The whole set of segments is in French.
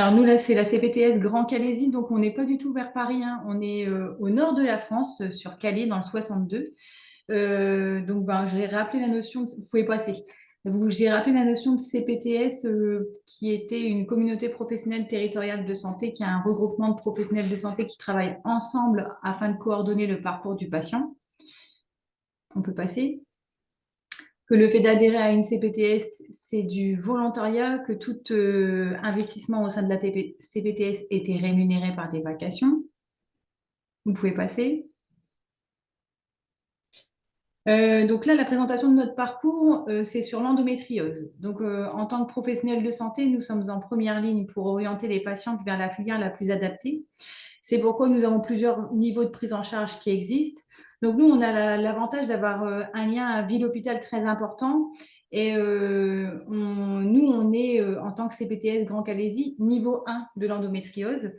Alors nous, là, c'est la CPTS Grand Calaisie, donc on n'est pas du tout vers Paris, hein. On est au nord de la France, sur Calais, dans le 62. Donc, ben, j'ai rappelé la notion de... Vous pouvez passer. J'ai rappelé la notion de CPTS, qui était une communauté professionnelle territoriale de santé, qui est un regroupement de professionnels de santé qui travaillent ensemble afin de coordonner le parcours du patient. On peut passer. Que le fait d'adhérer à une CPTS, c'est du volontariat, que tout investissement au sein de la CPTS était rémunéré par des vacations. Vous pouvez passer. Donc là, la présentation de notre parcours, c'est sur l'endométriose. Donc, en tant que professionnel de santé, nous sommes en première ligne pour orienter les patientes vers la filière la plus adaptée. C'est pourquoi nous avons plusieurs niveaux de prise en charge qui existent. Donc, nous, on a l'avantage d'avoir un lien à ville-hôpital très important. Et nous, on est, en tant que CPTS Grand Calaisie, niveau 1 de l'endométriose.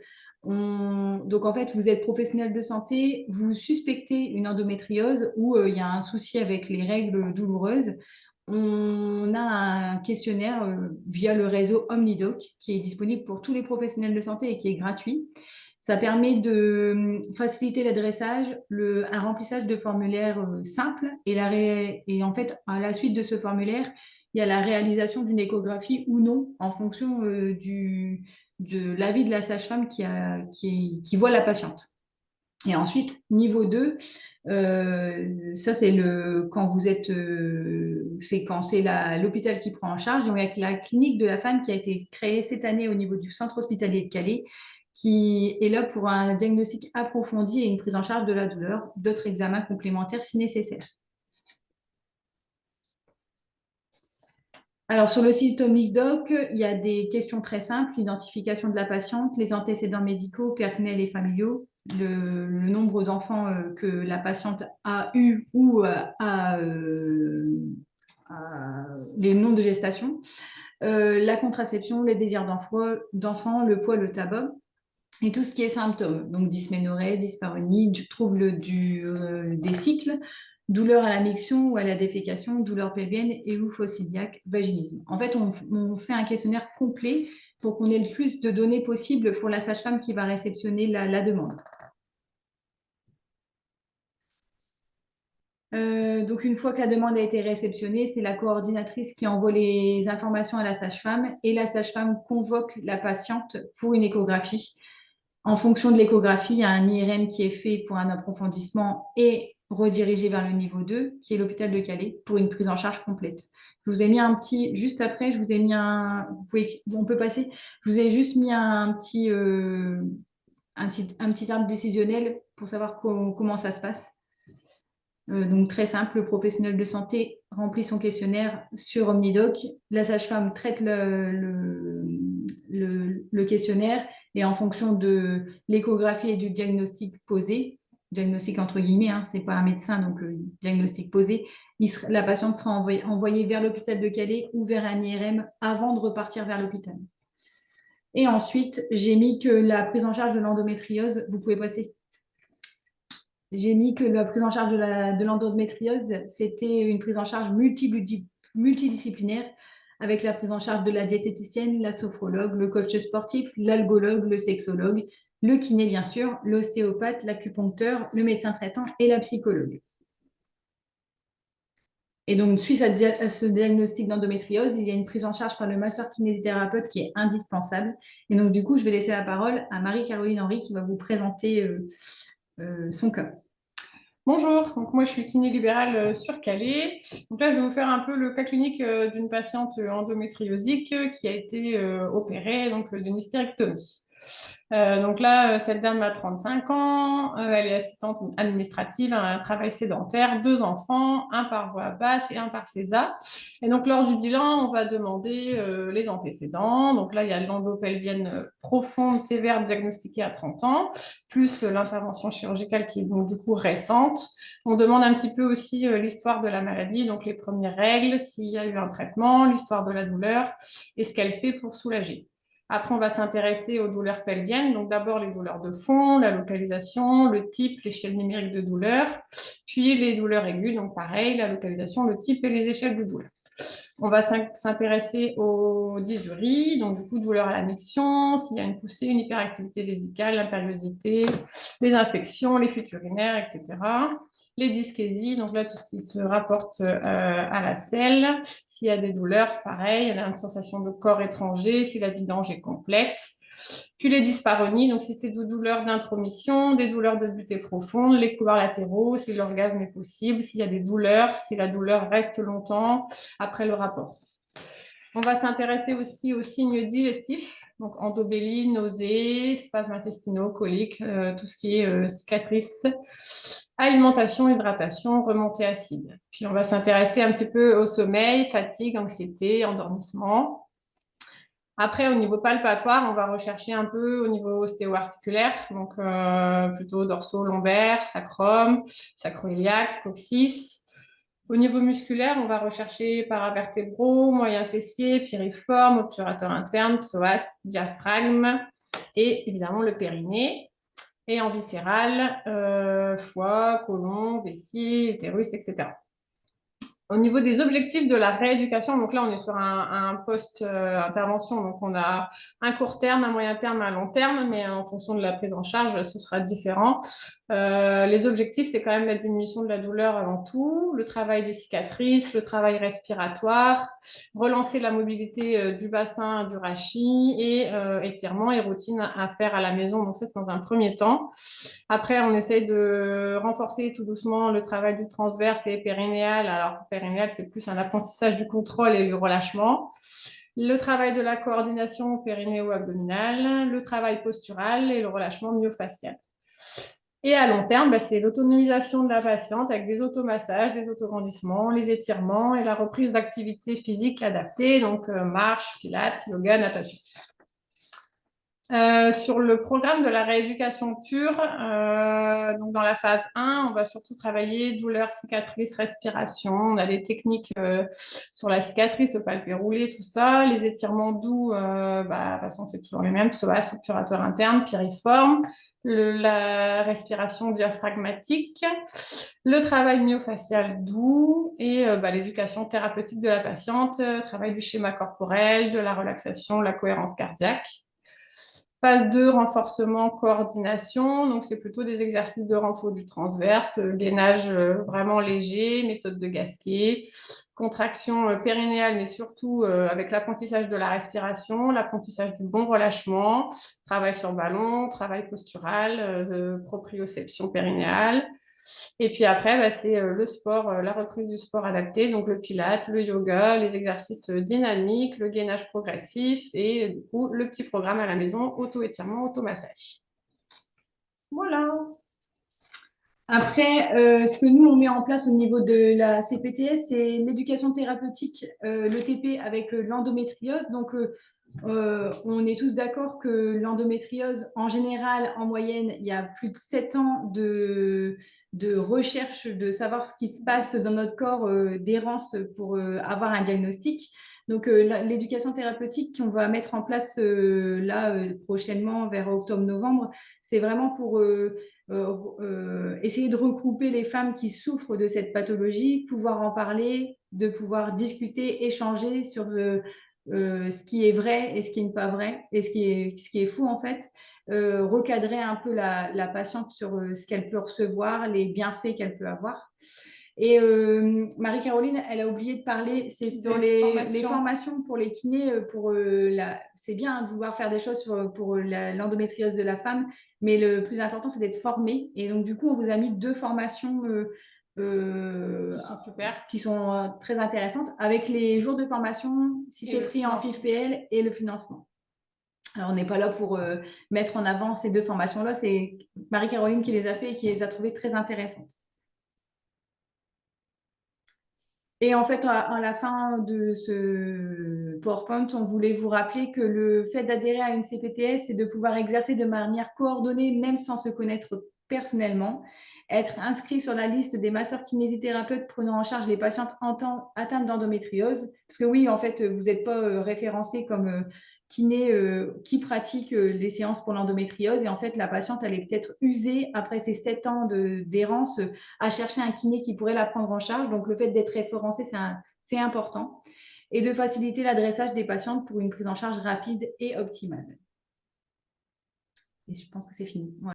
Donc, en fait, vous êtes professionnel de santé, vous suspectez une endométriose ou il y a un souci avec les règles douloureuses. On a un questionnaire via le réseau OmniDoc qui est disponible pour tous les professionnels de santé et qui est gratuit. Ça permet de faciliter l'adressage, un remplissage de formulaires simples et en fait, à la suite de ce formulaire, il y a la réalisation d'une échographie ou non en fonction de l'avis de la sage-femme qui voit la patiente. Et ensuite, niveau 2, ça c'est quand vous êtes, c'est quand c'est l'hôpital qui prend en charge, donc avec la clinique de la femme qui a été créée cette année au niveau du centre hospitalier de Calais, qui est là pour un diagnostic approfondi et une prise en charge de la douleur, d'autres examens complémentaires si nécessaire. Alors, sur le site OmniDoc, il y a des questions très simples, l'identification de la patiente, les antécédents médicaux, personnels et familiaux, le nombre d'enfants que la patiente a eu ou les noms de gestation, la contraception, les désirs d'enfant, le poids, le tabac et tout ce qui est symptômes, donc dysménorrhée, dyspareunie, du trouble des cycles, douleur à la miction ou à la défécation, douleur pelvienne et ou fossiliaque, vaginisme. En fait, on fait un questionnaire complet pour qu'on ait le plus de données possibles pour la sage-femme qui va réceptionner la demande. Donc, une fois que la demande a été réceptionnée, c'est la coordinatrice qui envoie les informations à la sage-femme et la sage-femme convoque la patiente pour une échographie. En fonction de l'échographie, il y a un IRM qui est fait pour un approfondissement et redirigé vers le niveau 2, qui est l'hôpital de Calais, pour une prise en charge complète. Je vous ai mis un petit, juste après, je vous ai mis on peut passer, je vous ai juste mis un petit arbre décisionnel pour savoir comment ça se passe. Donc très simple, le professionnel de santé remplit son questionnaire sur OmniDoc, la sage-femme traite le questionnaire et en fonction de l'échographie et du diagnostic posé, diagnostic entre guillemets, hein, c'est pas un médecin, donc diagnostic posé, la patiente sera envoyée vers l'hôpital de Calais ou vers un IRM avant de repartir vers l'hôpital. Et ensuite, j'ai mis que la prise en charge de l'endométriose, vous pouvez passer. J'ai mis que la prise en charge de l'endométriose, c'était une prise en charge multidisciplinaire avec la prise en charge de la diététicienne, la sophrologue, le coach sportif, l'algologue, le sexologue, le kiné bien sûr, l'ostéopathe, l'acupuncteur, le médecin traitant et la psychologue. Et donc, suite à ce diagnostic d'endométriose, il y a une prise en charge par le masseur kinésithérapeute qui est indispensable. Et donc, du coup, je vais laisser la parole à Marie-Caroline Henry qui va vous présenter son cas. Bonjour, donc moi je suis kiné libérale sur Calais. Donc là je vais vous faire un peu le cas clinique d'une patiente endométriosique qui a été opérée donc d'une hystérectomie. Donc là, cette dame a 35 ans, elle est assistante administrative, un travail sédentaire, 2 enfants, un par voie basse et un par césar. Et donc lors du bilan, on va demander les antécédents. Donc là, il y a l'endopelvienne profonde sévère diagnostiquée à 30 ans, plus l'intervention chirurgicale qui est donc du coup récente. On demande un petit peu aussi l'histoire de la maladie, donc les premières règles, s'il y a eu un traitement, l'histoire de la douleur et ce qu'elle fait pour soulager. Après, on va s'intéresser aux douleurs pelviennes. Donc, d'abord, les douleurs de fond, la localisation, le type, l'échelle numérique de douleur. Puis, les douleurs aiguës. Donc, pareil, la localisation, le type et les échelles de douleur. On va s'intéresser aux dysuries, donc du coup, douleur à la miction, s'il y a une poussée, une hyperactivité vésicale, l'impériosité, les infections, les fuites urinaires, etc. Les dyskésies, donc là, tout ce qui se rapporte à la selle. S'il y a des douleurs, pareil, il y a une sensation de corps étranger, si la vidange est complète. Puis les dyspareunies, donc si c'est des douleurs d'intromission, des douleurs de butée profonde, les couloirs latéraux, si l'orgasme est possible, s'il y a des douleurs, si la douleur reste longtemps après le rapport. On va s'intéresser aussi aux signes digestifs, donc endobélie, nausées, spasmes intestinaux, coliques, tout ce qui est cicatrices, alimentation, hydratation, remontée acide. Puis on va s'intéresser un petit peu au sommeil, fatigue, anxiété, endormissement. Après, au niveau palpatoire, on va rechercher un peu au niveau ostéo-articulaire, donc plutôt dorsaux-lombaire, sacrum, sacro-iliaque, coccyx. Au niveau musculaire, on va rechercher paravertébraux, moyens fessiers, piriformes, obturateur interne, psoas, diaphragme et évidemment le périnée. Et en viscéral, foie, côlon, vessie, utérus, etc. Au niveau des objectifs de la rééducation, donc là, on est sur un post-intervention. Donc, on a un court terme, un moyen terme, un long terme, mais en fonction de la prise en charge, ce sera différent. Les objectifs, c'est quand même la diminution de la douleur avant tout, le travail des cicatrices, le travail respiratoire, relancer la mobilité du bassin, du rachis et étirements et routines à faire à la maison. Donc, ça, c'est dans un premier temps. Après, on essaye de renforcer tout doucement le travail du transverse et périnéal. Alors, périnéal, c'est plus un apprentissage du contrôle et du relâchement. Le travail de la coordination périnéo-abdominale, le travail postural et le relâchement myofacial. Et à long terme, c'est l'autonomisation de la patiente avec des automassages, des autograndissements, les étirements et la reprise d'activité physique adaptée, donc marche, pilates, yoga, natation. Sur le programme de la rééducation pure, donc dans la phase 1, on va surtout travailler douleur, cicatrice, respiration. On a des techniques sur la cicatrice, le palpé roulé, tout ça. Les étirements doux, de toute façon, c'est toujours les mêmes, psoas, obturateur interne, piriforme. La respiration diaphragmatique, le travail myofacial doux et l'éducation thérapeutique de la patiente, travail du schéma corporel, de la relaxation, de la cohérence cardiaque. Phase 2, renforcement, coordination. Donc, c'est plutôt des exercices de renfort du transverse, gainage vraiment léger, méthode de Gasquet, contraction périnéale, mais surtout avec l'apprentissage de la respiration, l'apprentissage du bon relâchement, travail sur ballon, travail postural, proprioception périnéale. Et puis après, c'est le sport, la reprise du sport adapté, donc le pilates, le yoga, les exercices dynamiques, le gainage progressif et du coup, le petit programme à la maison, auto-étirement, auto-massage. Voilà. Après, ce que nous, on met en place au niveau de la CPTS, c'est l'éducation thérapeutique, l'ETP avec l'endométriose. Donc, on est tous d'accord que l'endométriose, en général, en moyenne, il y a plus de 7 ans de recherche de savoir ce qui se passe dans notre corps, d'errance pour avoir un diagnostic. Donc, l'éducation thérapeutique qu'on va mettre en place prochainement, vers octobre-novembre, c'est vraiment pour essayer de regrouper les femmes qui souffrent de cette pathologie, pouvoir en parler, de pouvoir discuter, échanger sur ce qui est vrai et ce qui n'est pas vrai, et ce qui est fou en fait, recadrer un peu la patiente sur ce qu'elle peut recevoir, les bienfaits qu'elle peut avoir. Et Marie-Caroline, elle a oublié de parler, c'est sur les formations pour les kinés, c'est bien de vouloir faire des choses pour l'endométriose de la femme, mais le plus important, c'est d'être formé. Et donc, du coup, on vous a mis 2 formations qui sont très intéressantes, avec les jours de formation, si c'est pris en FIFPL, et le financement. Alors, on n'est pas là pour mettre en avant ces 2 formations-là, c'est Marie-Caroline qui les a fait et qui les a trouvées très intéressantes. Et en fait, à la fin de ce PowerPoint, on voulait vous rappeler que le fait d'adhérer à une CPTS, c'est de pouvoir exercer de manière coordonnée, même sans se connaître personnellement, être inscrit sur la liste des masseurs kinésithérapeutes prenant en charge les patientes atteintes d'endométriose. Parce que oui, en fait, vous n'êtes pas référencé comme kiné qui pratique les séances pour l'endométriose. Et en fait, la patiente, elle est peut-être usée après ces 7 ans d'errance à chercher un kiné qui pourrait la prendre en charge. Donc, le fait d'être référencé, c'est important. et de faciliter l'adressage des patientes pour une prise en charge rapide et optimale. Et je pense que c'est fini. Voilà.